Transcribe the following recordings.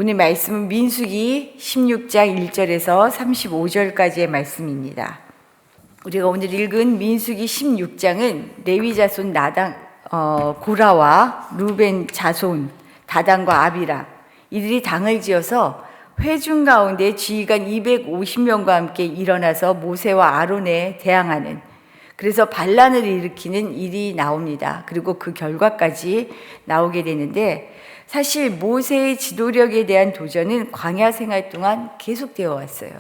오늘 말씀은 민수기 16장 1절에서 35절까지의 말씀입니다. 우리가 오늘 읽은 민수기 16장은 레위 자손 고라와 루벤 자손 다단과 아비람 이들이 당을 지어서 회중 가운데 지휘관 250명과 함께 일어나서 모세와 아론에 대항하는, 그래서 반란을 일으키는 일이 나옵니다. 그리고 그 결과까지 나오게 되는데, 사실 모세의 지도력에 대한 도전은 광야 생활 동안 계속되어 왔어요.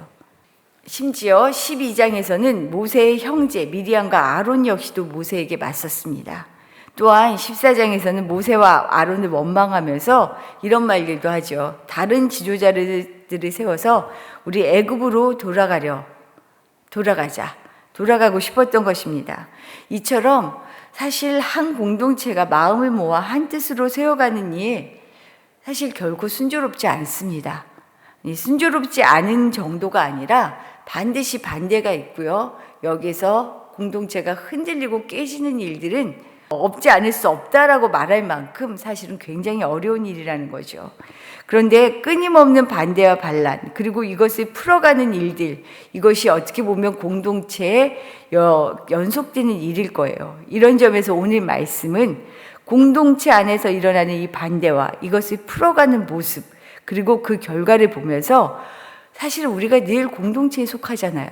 심지어 12장에서는 모세의 형제 미디안과 아론 역시도 모세에게 맞섰습니다. 또한 14장에서는 모세와 아론을 원망하면서 이런 말들도 하죠. 다른 지도자들을 세워서 우리 애굽으로 돌아가고 싶었던 것입니다. 이처럼 사실 한 공동체가 마음을 모아 한 뜻으로 세워가는 일, 사실 결코 순조롭지 않습니다. 순조롭지 않은 정도가 아니라 반드시 반대가 있고요. 여기서 공동체가 흔들리고 깨지는 일들은 없지 않을 수 없다라고 말할 만큼 사실은 굉장히 어려운 일이라는 거죠. 그런데 끊임없는 반대와 반란, 그리고 이것을 풀어가는 일들, 이것이 어떻게 보면 공동체에 연속되는 일일 거예요. 이런 점에서 오늘 말씀은 공동체 안에서 일어나는 이 반대와 이것을 풀어가는 모습, 그리고 그 결과를 보면서 사실 우리가 늘 공동체에 속하잖아요.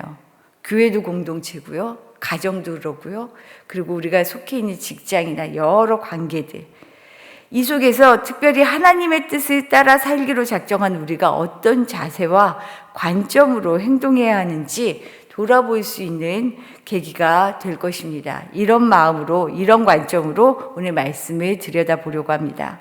교회도 공동체고요. 가정도 그렇고요. 그리고 우리가 속해 있는 직장이나 여러 관계들, 이 속에서 특별히 하나님의 뜻을 따라 살기로 작정한 우리가 어떤 자세와 관점으로 행동해야 하는지 돌아볼 수 있는 계기가 될 것입니다. 이런 마음으로, 이런 관점으로 오늘 말씀을 들여다보려고 합니다.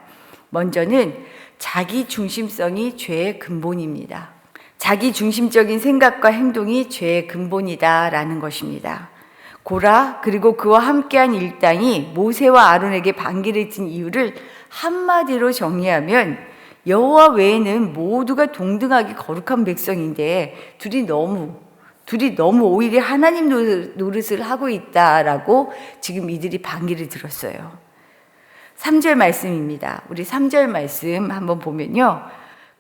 먼저는 자기 중심성이 죄의 근본입니다. 자기 중심적인 생각과 행동이 죄의 근본이다라는 것입니다. 고라 그리고 그와 함께한 일당이 모세와 아론에게 반기를 든 이유를 한마디로 정리하면, 여호와 외에는 모두가 동등하게 거룩한 백성인데 둘이 너무 오히려 하나님 노릇을 하고 있다라고 지금 이들이 반기를 들었어요. 3절 말씀입니다. 우리 3절 말씀 한번 보면요.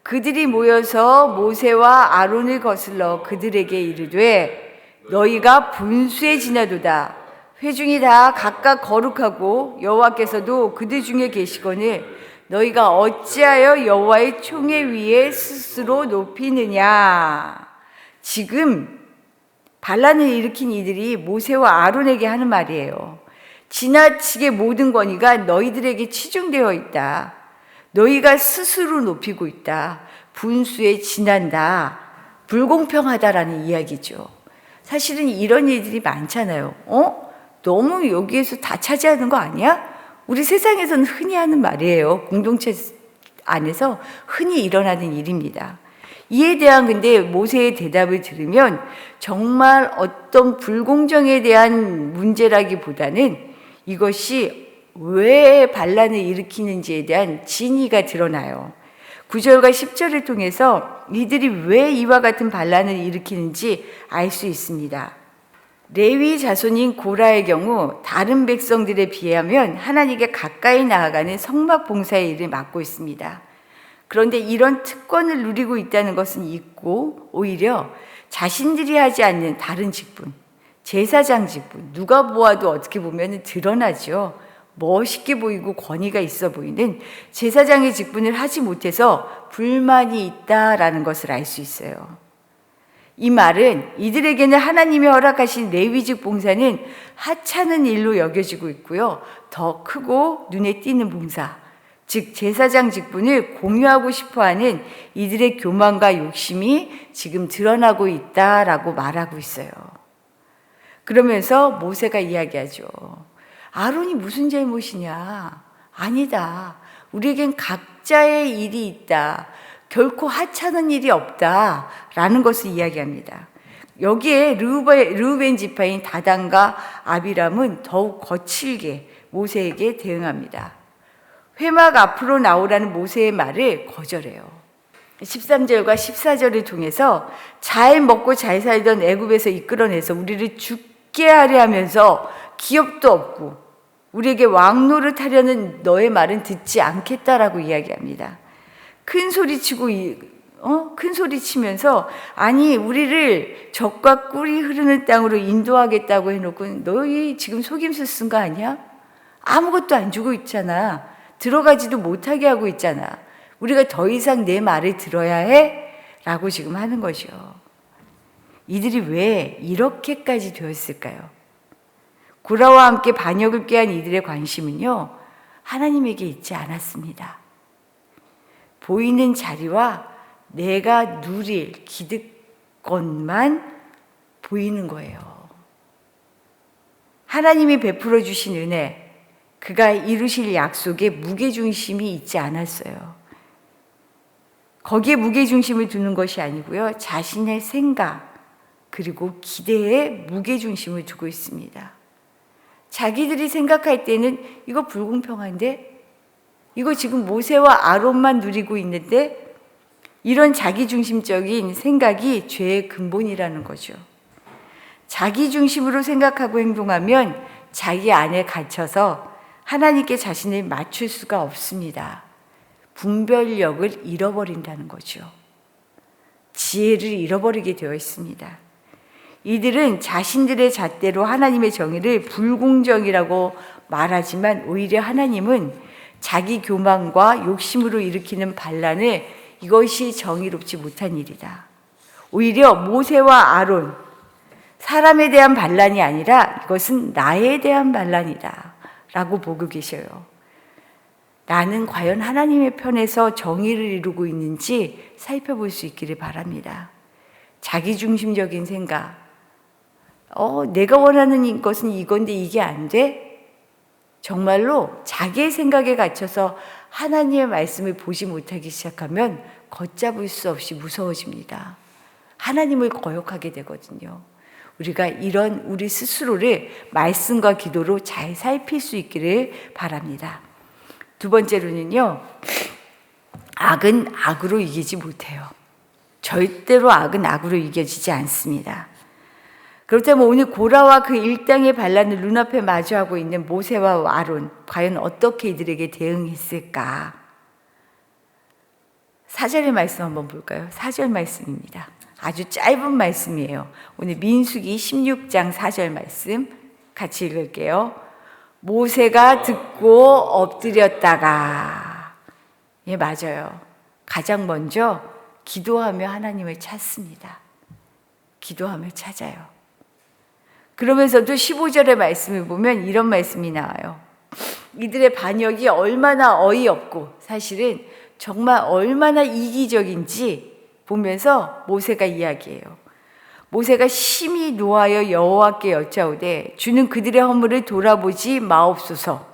그들이 모여서 모세와 아론을 거슬러 그들에게 이르되 너희가 분수에 지나도다. 회중이 다 각각 거룩하고 여호와께서도 그들 중에 계시거늘 너희가 어찌하여 여호와의 총회 위에 스스로 높이느냐. 지금 반란을 일으킨 이들이 모세와 아론에게 하는 말이에요. 지나치게 모든 권위가 너희들에게 치중되어 있다. 너희가 스스로 높이고 있다. 분수에 지난다. 불공평하다라는 이야기죠. 사실은 이런 일들이 많잖아요. 너무 여기에서 다 차지하는 거 아니야? 우리 세상에서는 흔히 하는 말이에요. 공동체 안에서 흔히 일어나는 일입니다. 이에 대한 근데 모세의 대답을 들으면 정말 어떤 불공정에 대한 문제라기보다는 이것이 왜 반란을 일으키는지에 대한 진위가 드러나요. 9절과 10절을 통해서 이들이 왜 이와 같은 반란을 일으키는지 알 수 있습니다. 레위 자손인 고라의 경우 다른 백성들에 비하면 하나님께 가까이 나아가는 성막 봉사의 일을 맡고 있습니다. 그런데 이런 특권을 누리고 있다는 것은 있고, 오히려 자신들이 하지 않는 다른 직분, 제사장 직분, 누가 보아도 어떻게 보면 드러나죠. 멋있게 보이고 권위가 있어 보이는 제사장의 직분을 하지 못해서 불만이 있다라는 것을 알 수 있어요. 이 말은 이들에게는 하나님이 허락하신 레위직 봉사는 하찮은 일로 여겨지고 있고요. 더 크고 눈에 띄는 봉사, 즉 제사장 직분을 공유하고 싶어하는 이들의 교만과 욕심이 지금 드러나고 있다라고 말하고 있어요. 그러면서 모세가 이야기하죠. 아론이 무슨 잘못이냐? 아니다. 우리에겐 각자의 일이 있다. 결코 하찮은 일이 없다라는 것을 이야기합니다. 여기에 르우벤 지파인 다단과 아비람은 더욱 거칠게 모세에게 대응합니다. 회막 앞으로 나오라는 모세의 말을 거절해요. 13절과 14절을 통해서 잘 먹고 잘 살던 애굽에서 이끌어내서 우리를 죽게 하려 하면서 기업도 없고 우리에게 왕노릇 하려는 너의 말은 듣지 않겠다라고 이야기합니다. 큰 소리 치고 큰 소리 치면서 아니 우리를 적과 꿀이 흐르는 땅으로 인도하겠다고 해놓고 너희 지금 속임수 쓴 거 아니야? 아무것도 안 주고 있잖아. 들어가지도 못하게 하고 있잖아. 우리가 더 이상 내 말을 들어야 해? 라고 지금 하는 거죠. 이들이 왜 이렇게까지 되었을까요? 고라와 함께 반역을 꾀한 이들의 관심은요, 하나님에게 있지 않았습니다. 보이는 자리와 내가 누릴 기득권만 보이는 거예요. 하나님이 베풀어 주신 은혜, 그가 이루실 약속에 무게중심이 있지 않았어요. 거기에 무게중심을 두는 것이 아니고요, 자신의 생각 그리고 기대에 무게중심을 두고 있습니다. 자기들이 생각할 때는 이거 불공평한데? 이거 지금 모세와 아론만 누리고 있는데? 이런 자기중심적인 생각이 죄의 근본이라는 거죠. 자기중심으로 생각하고 행동하면 자기 안에 갇혀서 하나님께 자신을 맞출 수가 없습니다. 분별력을 잃어버린다는 거죠. 지혜를 잃어버리게 되어 있습니다. 이들은 자신들의 잣대로 하나님의 정의를 불공정이라고 말하지만 오히려 하나님은 자기 교만과 욕심으로 일으키는 반란을 이것이 정의롭지 못한 일이다. 오히려 모세와 아론, 사람에 대한 반란이 아니라 이것은 나에 대한 반란이다 라고 보고 계셔요. 나는 과연 하나님의 편에서 정의를 이루고 있는지 살펴볼 수 있기를 바랍니다. 자기중심적인 생각, 내가 원하는 것은 이건데 이게 안 돼? 정말로 자기의 생각에 갇혀서 하나님의 말씀을 보지 못하기 시작하면 걷잡을 수 없이 무서워집니다. 하나님을 거역하게 되거든요. 우리가 이런 우리 스스로를 말씀과 기도로 잘 살필 수 있기를 바랍니다. 두 번째로는요, 악은 악으로 이기지 못해요. 절대로 악은 악으로 이겨지지 않습니다. 그렇다면 오늘 고라와 그 일당의 반란을 눈앞에 마주하고 있는 모세와 아론, 과연 어떻게 이들에게 대응했을까? 4절의 말씀 한번 볼까요? 4절 말씀입니다. 아주 짧은 말씀이에요. 오늘 민수기 16장 4절 말씀 같이 읽을게요. 모세가 듣고 엎드렸다가, 예, 맞아요. 가장 먼저 기도하며 하나님을 찾습니다. 기도하며 찾아요. 그러면서도 15절의 말씀을 보면 이런 말씀이 나와요. 이들의 반역이 얼마나 어이없고 사실은 정말 얼마나 이기적인지 보면서 모세가 이야기해요. 모세가 심히 노하여 여호와께 여짜오되 주는 그들의 허물을 돌아보지 마옵소서.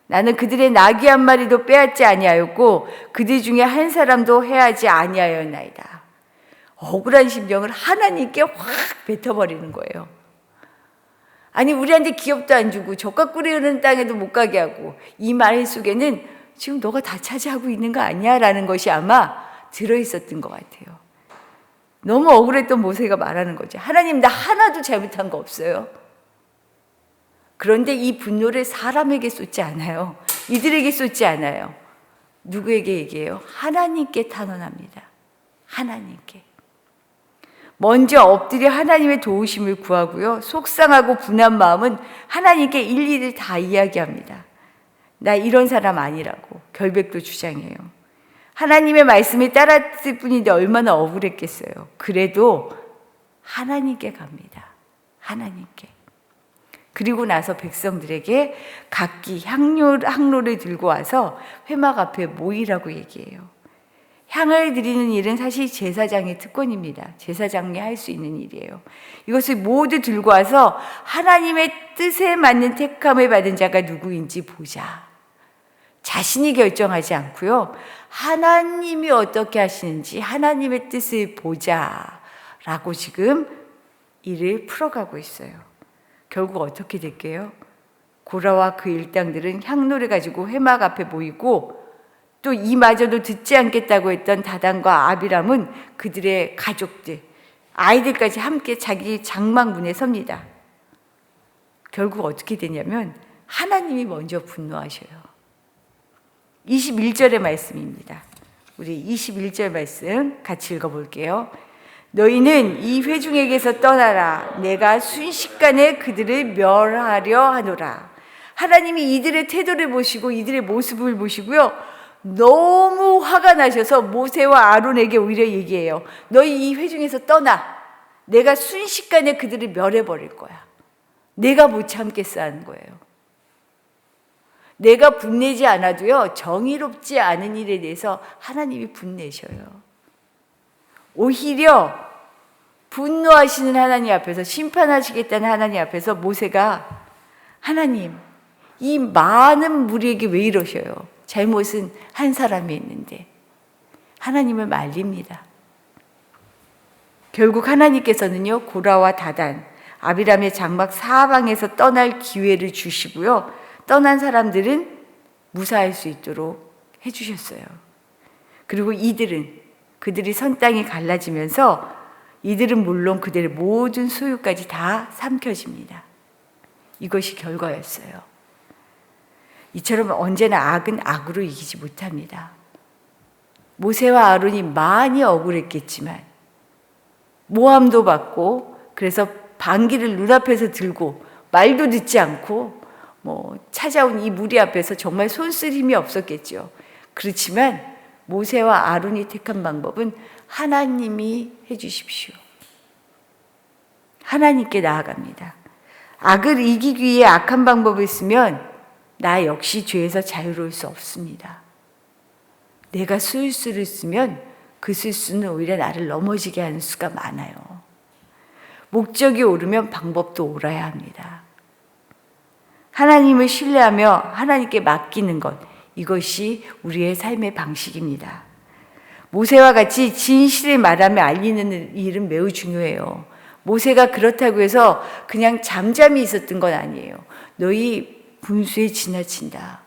나는 그들의 나귀 한 마리도 빼앗지 아니하였고 그들 중에 한 사람도 해하지 아니하였나이다. 억울한 심정을 하나님께 확 뱉어버리는 거예요. 아니 우리한테 기업도 안 주고 젖과 꿀이 흐르는 땅에도 못 가게 하고 이 말 속에는 지금 너가 다 차지하고 있는 거 아니야? 라는 것이 아마 들어있었던 것 같아요. 너무 억울했던 모세가 말하는 거죠. 하나님, 나 하나도 잘못한 거 없어요. 그런데 이 분노를 사람에게 쏟지 않아요. 이들에게 쏟지 않아요. 누구에게 얘기해요? 하나님께 탄원합니다. 하나님께. 먼저 엎드려 하나님의 도우심을 구하고요. 속상하고 분한 마음은 하나님께 일일이 다 이야기합니다. 나 이런 사람 아니라고 결백도 주장해요. 하나님의 말씀을 따랐을 뿐인데 얼마나 억울했겠어요. 그래도 하나님께 갑니다. 하나님께. 그리고 나서 백성들에게 각기 향로를 들고 와서 회막 앞에 모이라고 얘기해요. 향을 드리는 일은 사실 제사장의 특권입니다. 제사장이 할 수 있는 일이에요. 이것을 모두 들고 와서 하나님의 뜻에 맞는 택함을 받은 자가 누구인지 보자. 자신이 결정하지 않고요. 하나님이 어떻게 하시는지 하나님의 뜻을 보자 라고 지금 일을 풀어가고 있어요. 결국 어떻게 될게요? 고라와 그 일당들은 향로를 가지고 회막 앞에 모이고 또 이마저도 듣지 않겠다고 했던 다단과 아비람은 그들의 가족들, 아이들까지 함께 자기 장막 문에 섭니다. 결국 어떻게 되냐면 하나님이 먼저 분노하셔요. 21절의 말씀입니다. 우리 21절 말씀 같이 읽어볼게요. 너희는 이 회중에게서 떠나라. 내가 순식간에 그들을 멸하려 하노라. 하나님이 이들의 태도를 보시고 이들의 모습을 보시고요, 너무 화가 나셔서 모세와 아론에게 오히려 얘기해요. 너희 이 회중에서 떠나. 내가 순식간에 그들을 멸해버릴 거야. 내가 못 참겠어 하는 거예요. 내가 분내지 않아도요, 정의롭지 않은 일에 대해서 하나님이 분내셔요. 오히려 분노하시는 하나님 앞에서, 심판하시겠다는 하나님 앞에서 모세가 하나님, 이 많은 무리에게 왜 이러셔요? 잘못은 한 사람이 있는데. 하나님을 말립니다. 결국 하나님께서는요, 고라와 다단, 아비람의 장막 사방에서 떠날 기회를 주시고요, 떠난 사람들은 무사할 수 있도록 해주셨어요. 그리고 그들이 선 땅이 갈라지면서 이들은 물론 그들의 모든 소유까지 다 삼켜집니다. 이것이 결과였어요. 이처럼 언제나 악은 악으로 이기지 못합니다. 모세와 아론이 많이 억울했겠지만, 모함도 받고, 그래서 반기를 눈앞에서 들고 말도 듣지 않고 찾아온 이 무리 앞에서 정말 손쓸 힘이 없었겠죠. 그렇지만 모세와 아론이 택한 방법은 하나님이 해주십시오. 하나님께 나아갑니다. 악을 이기기 위해 악한 방법을 쓰면 나 역시 죄에서 자유로울 수 없습니다. 내가 술수를 쓰면 그 술수는 오히려 나를 넘어지게 하는 수가 많아요. 목적이 오르면 방법도 옳아야 합니다. 하나님을 신뢰하며 하나님께 맡기는 것, 이것이 우리의 삶의 방식입니다. 모세와 같이 진실을 말하며 알리는 일은 매우 중요해요. 모세가 그렇다고 해서 그냥 잠잠히 있었던 건 아니에요. 너희 분수에 지나친다.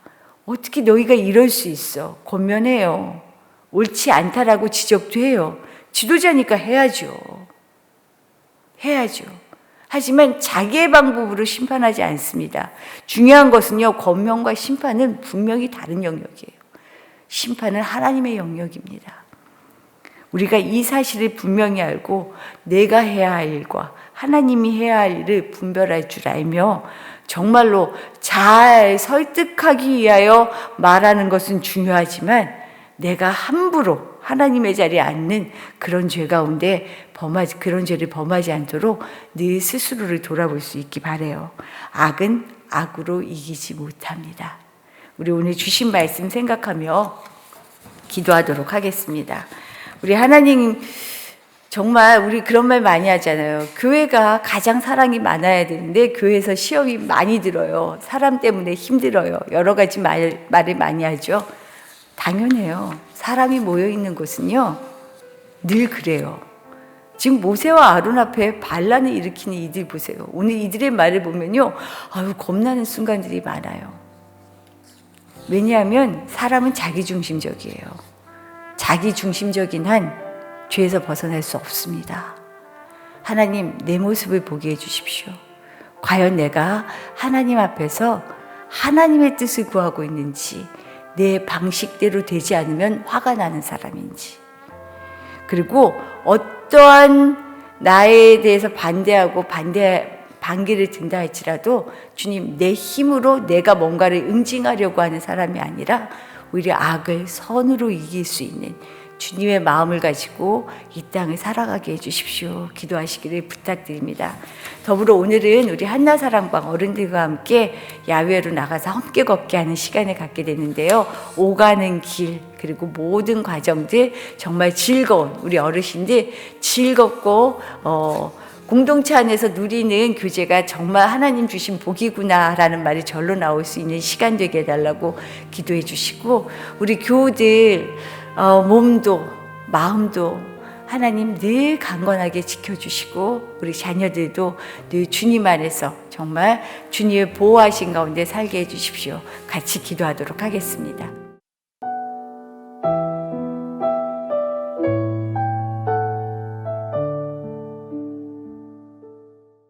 어떻게 너희가 이럴 수 있어? 권면해요. 옳지 않다라고 지적도 해요. 지도자니까 해야죠. 하지만 자기의 방법으로 심판하지 않습니다. 중요한 것은요, 권면과 심판은 분명히 다른 영역이에요. 심판은 하나님의 영역입니다. 우리가 이 사실을 분명히 알고 내가 해야 할 일과 하나님이 해야 할 일을 분별할 줄 알며 정말로 잘 설득하기 위하여 말하는 것은 중요하지만 내가 함부로 하나님의 자리에 앉는 그런 죄 가운데 그런 죄를 범하지 않도록 늘 스스로를 돌아볼 수 있기 바라요. 악은 악으로 이기지 못합니다. 우리 오늘 주신 말씀 생각하며 기도하도록 하겠습니다. 우리 하나님, 정말 우리 그런 말 많이 하잖아요. 교회가 가장 사랑이 많아야 되는데 교회에서 시험이 많이 들어요. 사람 때문에 힘들어요. 여러 가지 말을 많이 하죠. 당연해요. 사람이 모여 있는 곳은요, 늘 그래요. 지금 모세와 아론 앞에 반란을 일으키는 이들 보세요. 오늘 이들의 말을 보면요, 겁나는 순간들이 많아요. 왜냐하면 사람은 자기중심적이에요. 자기중심적인 한 죄에서 벗어날 수 없습니다. 하나님, 내 모습을 보게 해주십시오. 과연 내가 하나님 앞에서 하나님의 뜻을 구하고 있는지, 내 방식대로 되지 않으면 화가 나는 사람인지, 그리고 어떠한 나에 대해서 반대하고 반기를 든다 할지라도 주님, 내 힘으로 내가 뭔가를 응징하려고 하는 사람이 아니라 오히려 악을 선으로 이길 수 있는 주님의 마음을 가지고 이 땅을 살아가게 해주십시오. 기도하시기를 부탁드립니다. 더불어 오늘은 우리 한나사랑방 어른들과 함께 야외로 나가서 함께 걷게 하는 시간을 갖게 되는데요. 오가는 길, 그리고 모든 과정들 정말 즐거운, 우리 어르신들 즐겁고 공동체 안에서 누리는 교제가 정말 하나님 주신 복이구나라는 말이 절로 나올 수 있는 시간 되게 해달라고 기도해 주시고, 우리 교우들 몸도 마음도 하나님 늘 강건하게 지켜주시고, 우리 자녀들도 늘 주님 안에서 정말 주님의 보호하신 가운데 살게 해주십시오. 같이 기도하도록 하겠습니다.